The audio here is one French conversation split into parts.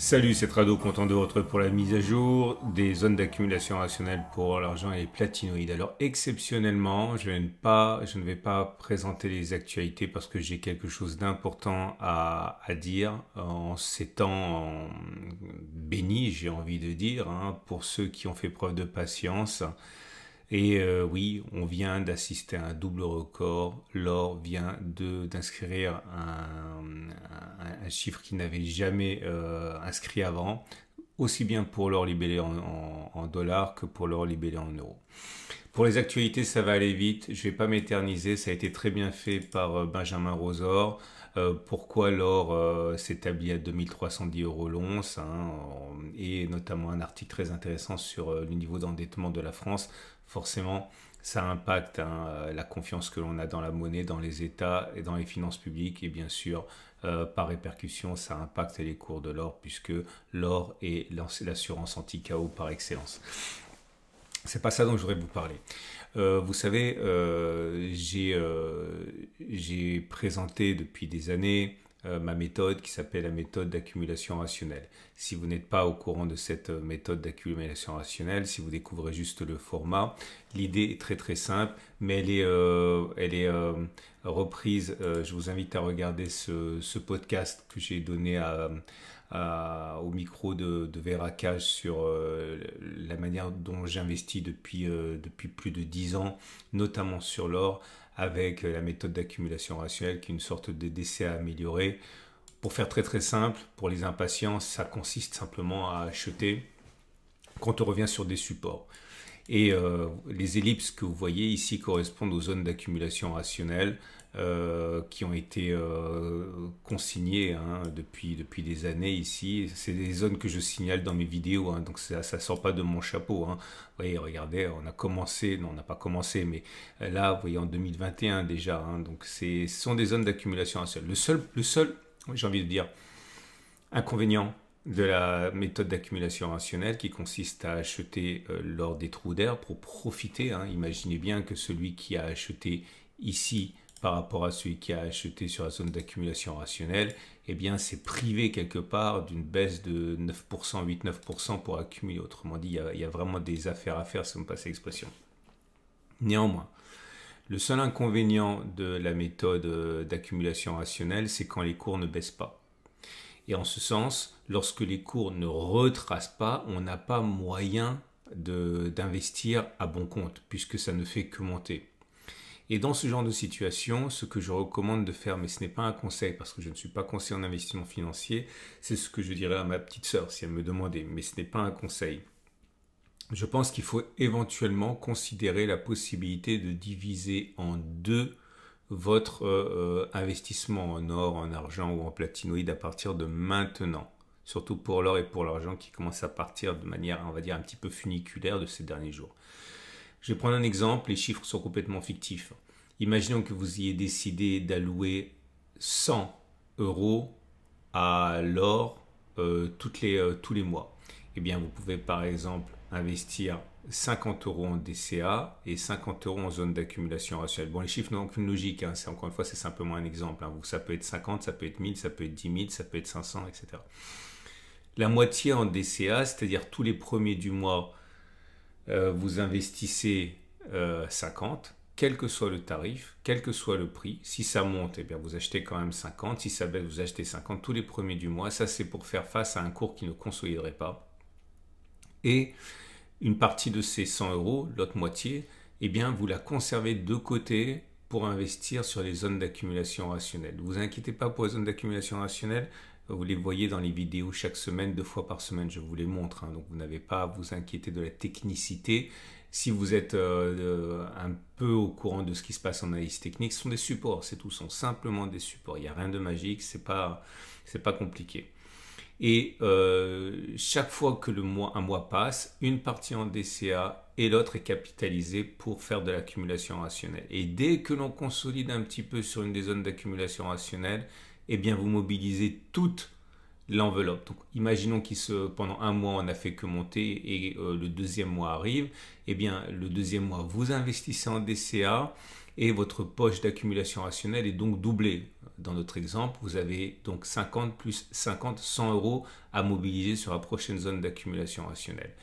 Salut, c'est Trado, content de vous retrouver pour la mise à jour des zones d'accumulation rationnelle pour l'argent et les platinoïdes. Alors exceptionnellement, je ne vais pas présenter les actualités parce que j'ai quelque chose d'important à dire en ces temps bénis, j'ai envie de dire, pour ceux qui ont fait preuve de patience. Et oui, on vient d'assister à un double record. L'or vient d'inscrire un chiffre qu'il n'avait jamais inscrit avant, aussi bien pour l'or libellé en dollars que pour l'or libellé en euros. Pour les actualités, ça va aller vite. Je ne vais pas m'éterniser. Ça a été très bien fait par Benjamin Rosor. Pourquoi l'or s'établit à 2310 euros l'once, et notamment un article très intéressant sur le niveau d'endettement de la France. Forcément, ça impacte la confiance que l'on a dans la monnaie, dans les États et dans les finances publiques. Et bien sûr, par répercussion, ça impacte les cours de l'or puisque l'or est l'assurance anti-chaos par excellence. C'est pas ça dont je voudrais vous parler. Vous savez, j'ai présenté depuis des années ma méthode qui s'appelle la méthode d'accumulation rationnelle. Si vous n'êtes pas au courant de cette méthode d'accumulation rationnelle, si vous découvrez juste le format, l'idée est très très simple, mais elle est reprise. Je vous invite à regarder ce podcast que j'ai donné au micro de Vera Cage sur la manière dont j'investis depuis plus de 10 ans, notamment sur l'or, avec la méthode d'accumulation rationnelle qui est une sorte de DCA amélioré. Pour faire très très simple, pour les impatients, ça consiste simplement à acheter quand on revient sur des supports. Et les ellipses que vous voyez ici correspondent aux zones d'accumulation rationnelle qui ont été consignées depuis des années ici. C'est des zones que je signale dans mes vidéos, donc ça ne sort pas de mon chapeau. Vous voyez, regardez, on a commencé, non on n'a pas commencé, mais là, vous voyez, en 2021 déjà. Donc ce sont des zones d'accumulation rationnelle. Le seul, j'ai envie de dire, inconvénient de la méthode d'accumulation rationnelle qui consiste à acheter lors des trous d'air pour profiter. Imaginez bien que celui qui a acheté ici par rapport à celui qui a acheté sur la zone d'accumulation rationnelle, eh bien c'est privé quelque part d'une baisse de 9%, 8-9% pour accumuler. Autrement dit, il y a vraiment des affaires à faire, si vous me passez l'expression. Néanmoins, le seul inconvénient de la méthode d'accumulation rationnelle, c'est quand les cours ne baissent pas. Et en ce sens, lorsque les cours ne retracent pas, on n'a pas moyen d'investir à bon compte, puisque ça ne fait que monter. Et dans ce genre de situation, ce que je recommande de faire, mais ce n'est pas un conseil, parce que je ne suis pas conseiller en investissement financier, c'est ce que je dirais à ma petite sœur, si elle me demandait, mais ce n'est pas un conseil. Je pense qu'il faut éventuellement considérer la possibilité de diviser en deux votre investissement en or, en argent ou en platinoïde à partir de maintenant. Surtout pour l'or et pour l'argent qui commence à partir de manière, on va dire, un petit peu funiculaire de ces derniers jours. Je vais prendre un exemple, les chiffres sont complètement fictifs. Imaginons que vous ayez décidé d'allouer 100 euros à l'or tous les mois. Eh bien, vous pouvez par exemple investir 50 euros en DCA et 50 euros en zone d'accumulation rationnelle. Bon, les chiffres n'ont aucune logique. Encore une fois, c'est simplement un exemple. Ça peut être 50, ça peut être 1000, ça peut être 10 000, ça peut être 500, etc. La moitié en DCA, c'est-à-dire tous les premiers du mois, vous investissez 50, quel que soit le tarif, quel que soit le prix. Si ça monte, eh bien vous achetez quand même 50. Si ça baisse, vous achetez 50 tous les premiers du mois. Ça, c'est pour faire face à un cours qui ne consoliderait pas. Et une partie de ces 100 euros, l'autre moitié, eh bien vous la conservez de côté pour investir sur les zones d'accumulation rationnelle. Ne vous inquiétez pas pour les zones d'accumulation rationnelle. Vous les voyez dans les vidéos chaque semaine, 2 fois par semaine, je vous les montre. Donc vous n'avez pas à vous inquiéter de la technicité. Si vous êtes un peu au courant de ce qui se passe en analyse technique, ce sont des supports, c'est tout, ce sont simplement des supports. Il n'y a rien de magique, c'est pas compliqué. Et chaque fois que un mois passe, une partie en DCA et l'autre est capitalisée pour faire de l'accumulation rationnelle. Et dès que l'on consolide un petit peu sur une des zones d'accumulation rationnelle, eh bien vous mobilisez toute l'enveloppe. Donc imaginons pendant un mois on n'a fait que monter et le deuxième mois arrive. Eh bien le deuxième mois vous investissez en DCA et votre poche d'accumulation rationnelle est donc doublée. Dans notre exemple, vous avez donc 50 plus 50, 100 euros à mobiliser sur la prochaine zone d'accumulation rationnelle.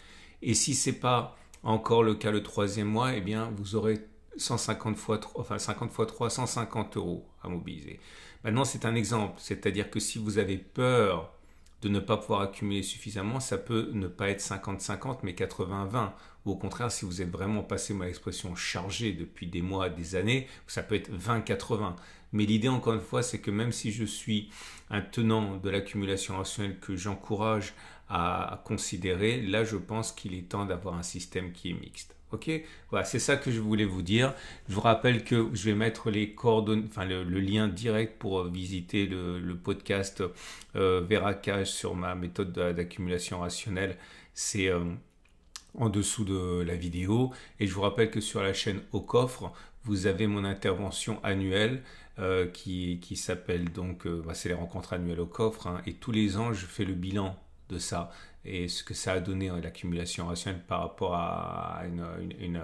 Et si ce n'est pas encore le cas le troisième mois, eh bien vous aurez 150 fois 3, enfin 50 fois 3, 150 euros à mobiliser. Maintenant, c'est un exemple, c'est-à-dire que si vous avez peur de ne pas pouvoir accumuler suffisamment, ça peut ne pas être 50-50, mais 80-20. Ou au contraire, si vous êtes vraiment, passez-moi l'expression, chargé depuis des mois, des années, ça peut être 20-80. Mais l'idée, encore une fois, c'est que même si je suis un tenant de l'accumulation rationnelle que j'encourage à considérer, là, je pense qu'il est temps d'avoir un système qui est mixte. Ok, voilà, c'est ça que je voulais vous dire. Je vous rappelle que je vais mettre les coordonnées, enfin le lien direct pour visiter le podcast Veracash sur ma méthode d'accumulation rationnelle. C'est en dessous de la vidéo. Et je vous rappelle que sur la chaîne Au Coffre, vous avez mon intervention annuelle qui s'appelle donc, c'est les rencontres annuelles au Coffre. Hein, et tous les ans, je fais le bilan de ça et ce que ça a donné l'accumulation rationnelle par rapport à une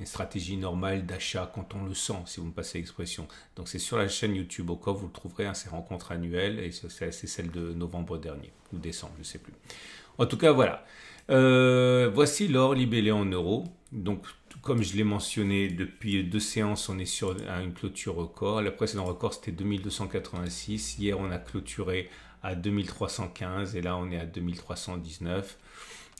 stratégie normale d'achat quand on le sent, si vous me passez l'expression. Donc c'est sur la chaîne YouTube au Coffre, vous le trouverez, hein, ces rencontres annuelles, et c'est celle de novembre dernier, ou décembre, je ne sais plus. En tout cas, voilà. Voici l'or libellé en euros. Donc, comme je l'ai mentionné, depuis 2 séances, on est sur une clôture record. Le précédent record, c'était 2286. Hier, on a clôturé à 2315 et là, on est à 2319.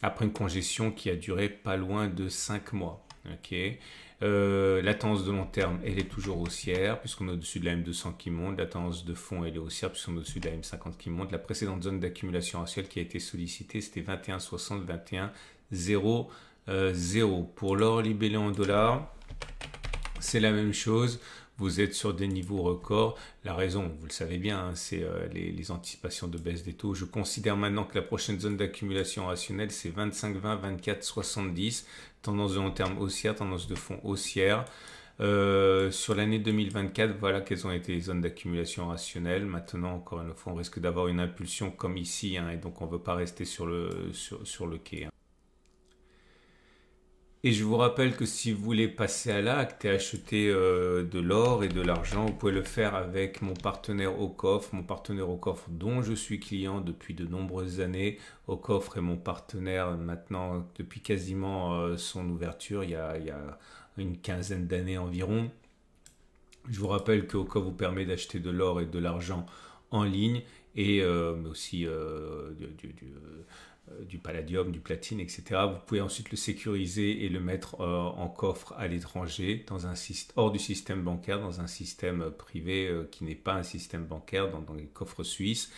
Après une congestion qui a duré pas loin de 5 mois. Okay. La tendance de long terme, elle est toujours haussière puisqu'on est au-dessus de la M200 qui monte. La tendance de fond, elle est haussière puisqu'on est au-dessus de la M50 qui monte. La précédente zone d'accumulation rationnelle qui a été sollicitée, c'était 21,60, 21,00. Pour l'or libellé en dollars, c'est la même chose. Vous êtes sur des niveaux records. La raison, vous le savez bien, hein, c'est les anticipations de baisse des taux. Je considère maintenant que la prochaine zone d'accumulation rationnelle, c'est 25,20, 24,70. Tendance de long terme haussière, tendance de fond haussière. Sur l'année 2024, voilà quelles ont été les zones d'accumulation rationnelle. Maintenant, encore une fois, on risque d'avoir une impulsion comme ici, hein, et donc on ne veut pas rester sur le quai. Hein. Et je vous rappelle que si vous voulez passer à l'acte et acheter de l'or et de l'argent, vous pouvez le faire avec mon partenaire Au Coffre. Mon partenaire Au Coffre dont je suis client depuis de nombreuses années. Au Coffre est mon partenaire maintenant depuis quasiment son ouverture, il y a une quinzaine d'années environ. Je vous rappelle qu'Au Coffre vous permet d'acheter de l'or et de l'argent en ligne et mais aussi du palladium, du platine, etc. Vous pouvez ensuite le sécuriser et le mettre en coffre à l'étranger, hors du système bancaire, dans un système privé qui n'est pas un système bancaire, dans les coffres suisses.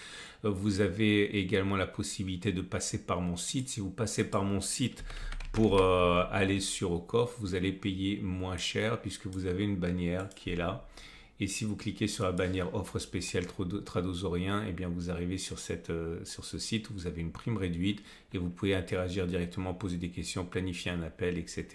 Vous avez également la possibilité de passer par mon site. Si vous passez par mon site pour aller sur Au Coffre, vous allez payer moins cher puisque vous avez une bannière qui est là. Et si vous cliquez sur la bannière offre spéciale Tradosorien, eh bien vous arrivez sur ce site où vous avez une prime réduite et vous pouvez interagir directement, poser des questions, planifier un appel, etc.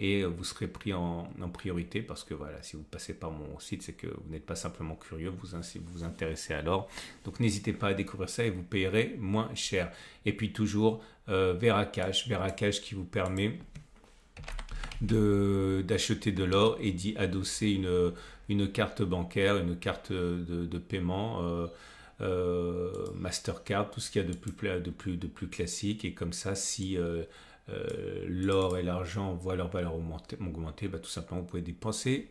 Et vous serez pris en priorité parce que voilà, si vous passez par mon site, c'est que vous n'êtes pas simplement curieux, vous vous intéressez à l'or. Donc n'hésitez pas à découvrir ça et vous payerez moins cher. Et puis toujours Veracash qui vous permet d'acheter de l'or et d'y adosser une carte bancaire, une carte de paiement, Mastercard, tout ce qu'il y a de plus classique. Et comme ça, si l'or et l'argent voient leur valeur augmenter, tout simplement, vous pouvez dépenser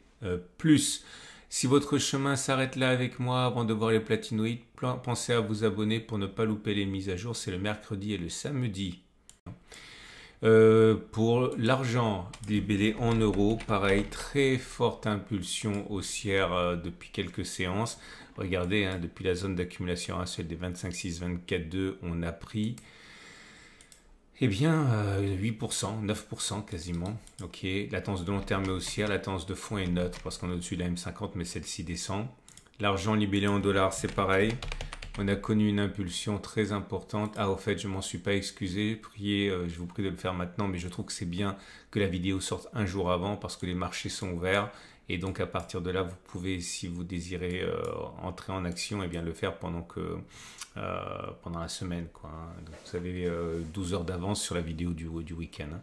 plus. Si votre chemin s'arrête là avec moi avant de voir les platinoïdes, pensez à vous abonner pour ne pas louper les mises à jour. C'est le mercredi et le samedi. Pour l'argent libellé en euros, pareil, très forte impulsion haussière depuis quelques séances. Regardez, hein, depuis la zone d'accumulation rationnelle des 25,6, 24,2, on a pris 8%, 9% quasiment. Ok, la tendance de long terme est haussière, la tendance de fond est neutre parce qu'on est au-dessus de la M50, mais celle-ci descend. L'argent libellé en dollars, c'est pareil. On a connu une impulsion très importante. Ah, au fait, je m'en suis pas excusé. Je vous prie de le faire maintenant, mais je trouve que c'est bien que la vidéo sorte un jour avant parce que les marchés sont ouverts. Et donc, à partir de là, vous pouvez, si vous désirez entrer en action, et bien le faire pendant la semaine, quoi, hein. Donc, vous avez 12 heures d'avance sur la vidéo du week-end. Hein.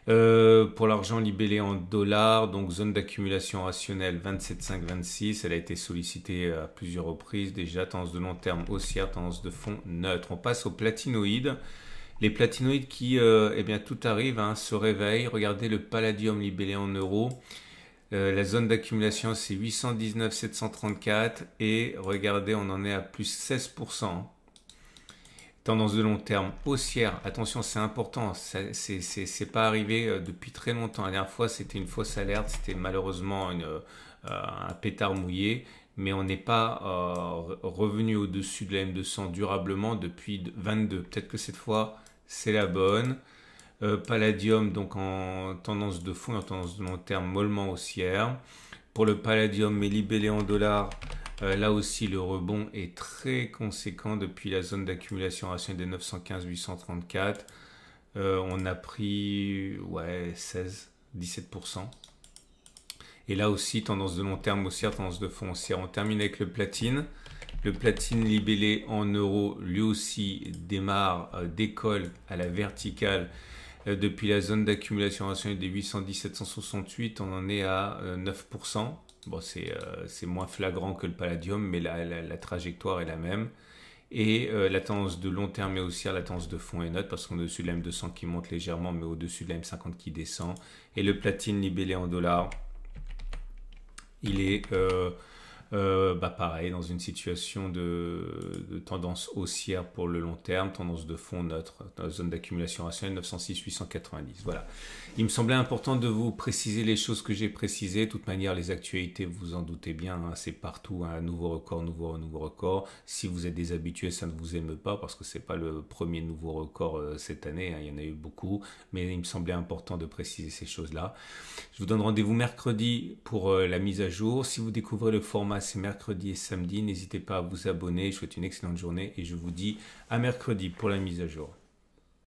Pour l'argent libellé en dollars, donc zone d'accumulation rationnelle 27,526, elle a été sollicitée à plusieurs reprises déjà, tendance de long terme haussière, tendance de fond neutre. On passe aux platinoïdes. Les platinoïdes qui, eh bien tout arrive, hein, se réveillent. Regardez le palladium libellé en euros. La zone d'accumulation c'est 819,734 et regardez, on en est à plus 16%. Tendance de long terme haussière, attention c'est important, c'est pas arrivé depuis très longtemps. La dernière fois c'était une fausse alerte, c'était malheureusement un pétard mouillé, mais on n'est pas revenu au-dessus de la M200 durablement depuis 22. Peut-être que cette fois c'est la bonne. Palladium donc en tendance de fond, en tendance de long terme mollement haussière. Pour le palladium mais libellé en dollars, là aussi, le rebond est très conséquent depuis la zone d'accumulation rationnelle des 915-834. On a pris 16-17%. Et là aussi, tendance de long terme haussière, tendance de fond haussière. On termine avec le platine. Le platine libellé en euros, lui aussi, décolle à la verticale. Depuis la zone d'accumulation rationnelle des 810-768, on en est à 9%. Bon, c'est moins flagrant que le palladium, mais la trajectoire est la même. Et la tendance de long terme est haussière, la tendance de fond est neutre parce qu'on est au-dessus de la M200 qui monte légèrement, mais au-dessus de la M50 qui descend. Et le platine libellé en dollars, il est pareil, dans une situation de tendance haussière pour le long terme, tendance de fond neutre, dans la zone d'accumulation rationnelle 906-890. Voilà. Il me semblait important de vous préciser les choses que j'ai précisées. De toute manière, les actualités, vous en doutez bien, hein, c'est partout, hein, nouveau record, nouveau record. Si vous êtes des habitués, ça ne vous émeut pas parce que c'est pas le premier nouveau record cette année, hein, il y en a eu beaucoup, mais il me semblait important de préciser ces choses-là. Je vous donne rendez-vous mercredi pour la mise à jour. Si vous découvrez le format, c'est mercredi et samedi. N'hésitez pas à vous abonner. Je vous souhaite une excellente journée et je vous dis à mercredi pour la mise à jour.